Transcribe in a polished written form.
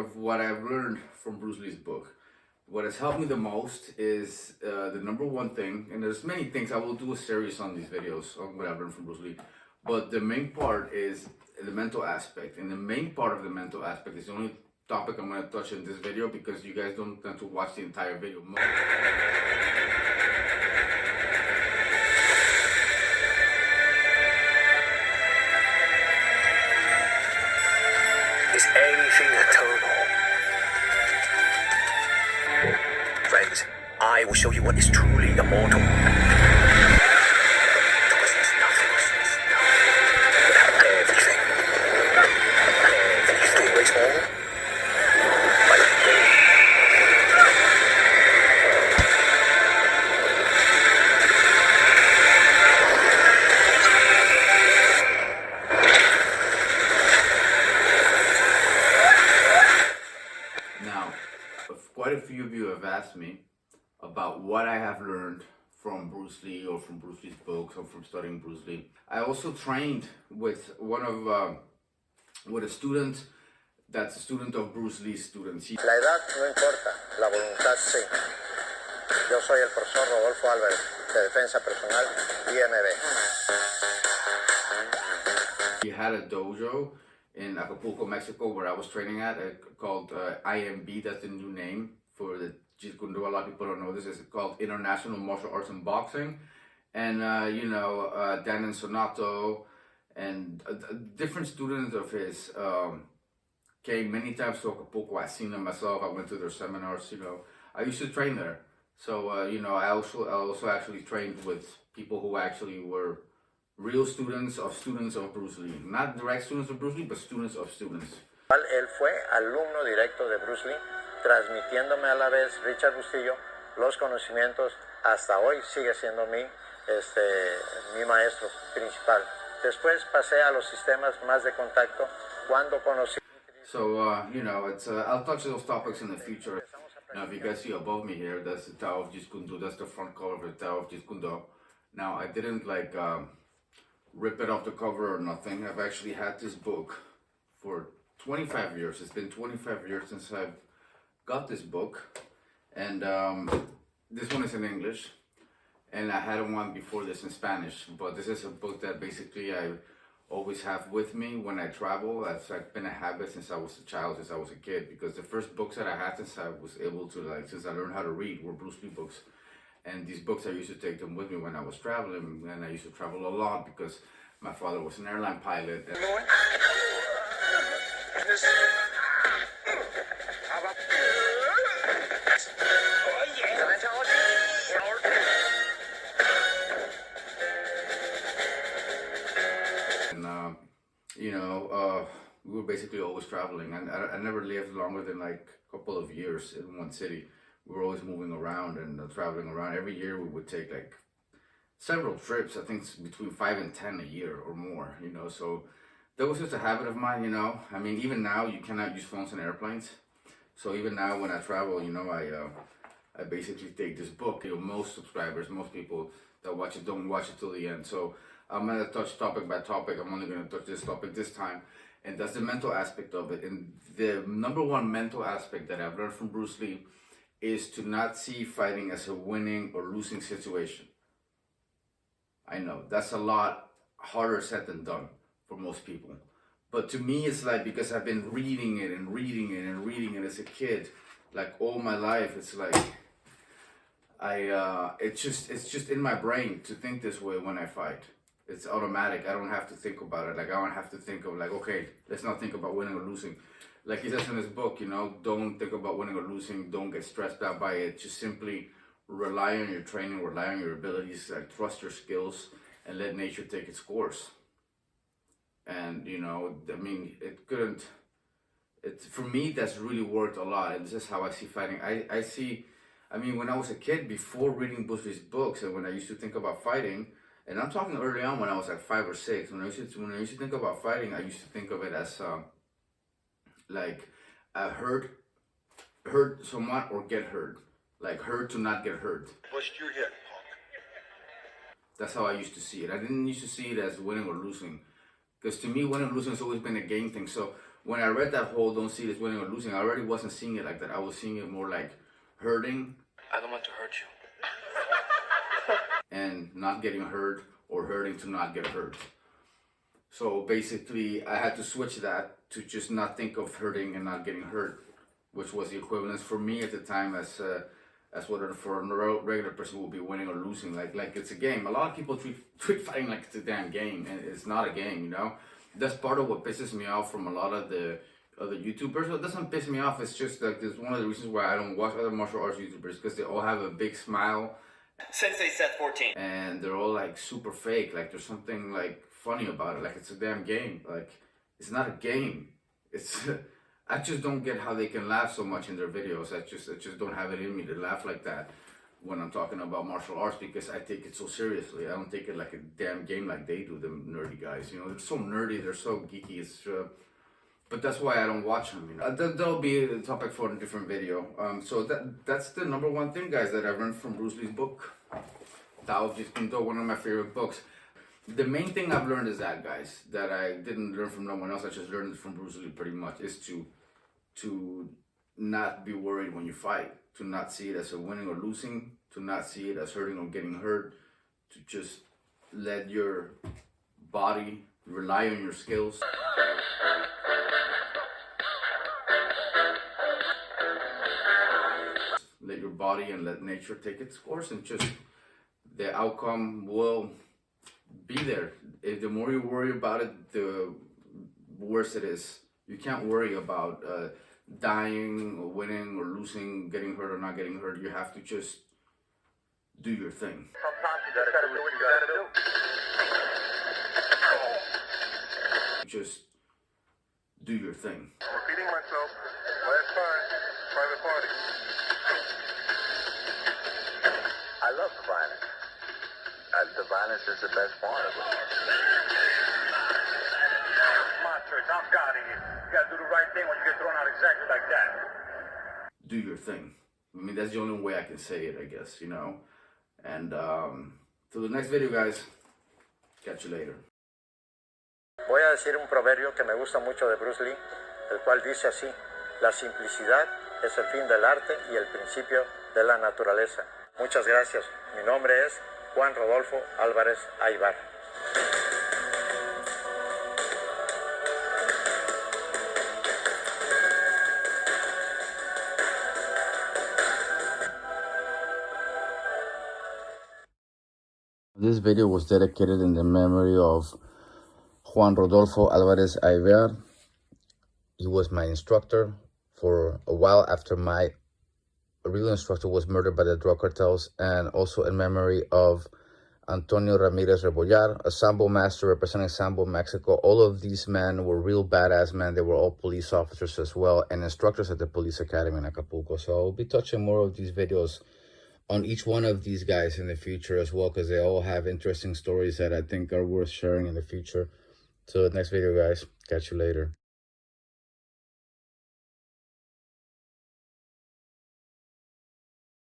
Of what I've learned from Bruce Lee's book. What has helped me the most is the number one thing, and there's many things. I will do a series on these videos on what I've learned from Bruce Lee, but the main part is the mental aspect, and the main part of the mental aspect is the only topic I'm going to touch in this video because you guys don't have to watch the entire video. Is anything eternal? Friends, I will show you what is truly immortal. Because there's nothing without everything. Everything is all. Like Now, quite a few of you have asked me about what I have learned from Bruce Lee or from Bruce Lee's books or from studying Bruce Lee. I also trained with with a student that's a student of Bruce Lee's students. La edad no importa, la voluntad sí. Yo soy el profesor Rodolfo Álvarez, de Defensa Personal, IMB. He had a dojo in Acapulco, Mexico, where I was training at, called IMB. That's the new name for the Jeet Kune Do. A lot of people don't know this. It's called International Martial Arts and Boxing. And, Dan and Sonato and different students of his came many times to Acapulco. I've seen them myself. I went to their seminars, I used to train there. So, I also actually trained with people who actually were real students of Bruce Lee. Not direct students of Bruce Lee, but students of students. Él fue alumno directo de Bruce Lee, transmitiéndome a la vez, Richard Bustillo, los conocimientos. Hasta hoy sigue siendo mi maestro principal. Después pasé a los sistemas más de contacto cuando conocí. So, I'll touch those topics in the future. Now, if you guys see above me here, that's the Tao of Jeet Kune Do. That's the front cover of the Tao of Jeet Kune Do. Now, I didn't rip it off the cover or nothing. I've actually had this book for 25 years. It's been 25 years since I've got this book. And this one is in English. And I had one before this in Spanish. But this is a book that basically I always have with me when I travel. It's been a habit since I was a child, since I was a kid. Because the first books that I had since I was able to, since I learned how to read, were Bruce Lee books. And these books, I used to take them with me when I was traveling, and I used to travel a lot because my father was an airline pilot. We were basically always traveling, and I never lived longer than a couple of years in one city. We were always moving around and traveling around. Every year we would take several trips. I think it's between 5 and 10 a year or more, so that was just a habit of mine, I mean, even now you cannot use phones in airplanes. So even now when I travel, I basically take this book. Most subscribers, most people that watch it don't watch it till the end. So I'm going to touch topic by topic. I'm only going to touch this topic this time. And that's the mental aspect of it. And the number one mental aspect that I've learned from Bruce Lee is to not see fighting as a winning or losing situation. I know, that's a lot harder said than done for most people. But to me, it's because I've been reading it and reading it and reading it as a kid, all my life, it's it's just in my brain to think this way when I fight. It's automatic. I don't have to think about it. I don't have to think of okay, let's not think about winning or losing. Like he says in his book, don't think about winning or losing. Don't get stressed out by it. Just simply rely on your training, rely on your abilities, trust your skills, and let nature take its course. And, I mean, for me, that's really worked a lot. And this is how I see fighting. I mean, when I was a kid, before reading Bruce Lee's books, and when I used to think about fighting, and I'm talking early on when I was 5 or 6, when I used to think about fighting, I used to think of it as, hurt someone or get hurt. Hurt to not get hurt. Pushed your hip. That's how I used to see it. I didn't used to see it as winning or losing. Because to me, winning or losing has always been a game thing. So when I read that whole "don't see it as winning or losing," I already wasn't seeing it like that. I was seeing it more like hurting. I don't want to hurt you. And not getting hurt, or hurting to not get hurt. So basically, I had to switch that to just not think of hurting and not getting hurt, which was the equivalence for me at the time as what for a regular person would be winning or losing. Like it's a game. A lot of people treat fighting like it's a damn game, and it's not a game. You know, that's part of what pisses me off from a lot of the other YouTubers. What doesn't piss me off, it's just like it's one of the reasons why I don't watch other martial arts YouTubers, because they all have a big smile. Sensei set 14. And they're all like super fake. Like there's something like funny about it. Like it's a damn game. Like it's not a game. It's I just don't get how they can laugh so much in their videos. I just don't have it in me to laugh like that when I'm talking about martial arts, because I take it so seriously. I don't take it like a damn game like they do, them nerdy guys. You know, they're so nerdy. They're so geeky. But that's why I don't watch them. You know, that'll be a topic for a different video. So that's the number one thing, guys, that I learned from Bruce Lee's book, Tao of Jeet Kune Do, one of my favorite books. The main thing I've learned is that, guys, that I didn't learn from no one else. I just learned it from Bruce Lee pretty much, is to not be worried when you fight, to not see it as a winning or losing, to not see it as hurting or getting hurt, to just let your body rely on your skills. Let your body and let nature take its course, and just the outcome will be there. If the more you worry about it, the worse it is. You can't worry about dying or winning or losing, getting hurt or not getting hurt. You have to just do your thing. Sometimes you just gotta do what you gotta do. Just do your thing. I'm repeating myself. Last time, private party. I love the violence. The violence is the best part of it. My church, I'm God in here. You gotta do the right thing when you get thrown out exactly like that. Do your thing. I mean, that's the only way I can say it, I guess, you know. And till the next video, guys. Catch you later. Voy a decir un proverbio que me gusta mucho de Bruce Lee, el cual dice así: la simplicidad es el fin del arte y el principio de la naturaleza. Muchas gracias. Mi nombre es Juan Rodolfo Álvarez Aybar. This video was dedicated in the memory of Juan Rodolfo Álvarez Aybar. He was my instructor for a while after my real instructor was murdered by the drug cartels, and also in memory of Antonio Ramirez Rebollar, a Sambo master representing Sambo, Mexico. All of these men were real badass men. They were all police officers as well, and instructors at the police academy in Acapulco. So I'll be touching more of these videos on each one of these guys in the future as well, because they all have interesting stories that I think are worth sharing in the future. So next video, guys. Catch you later.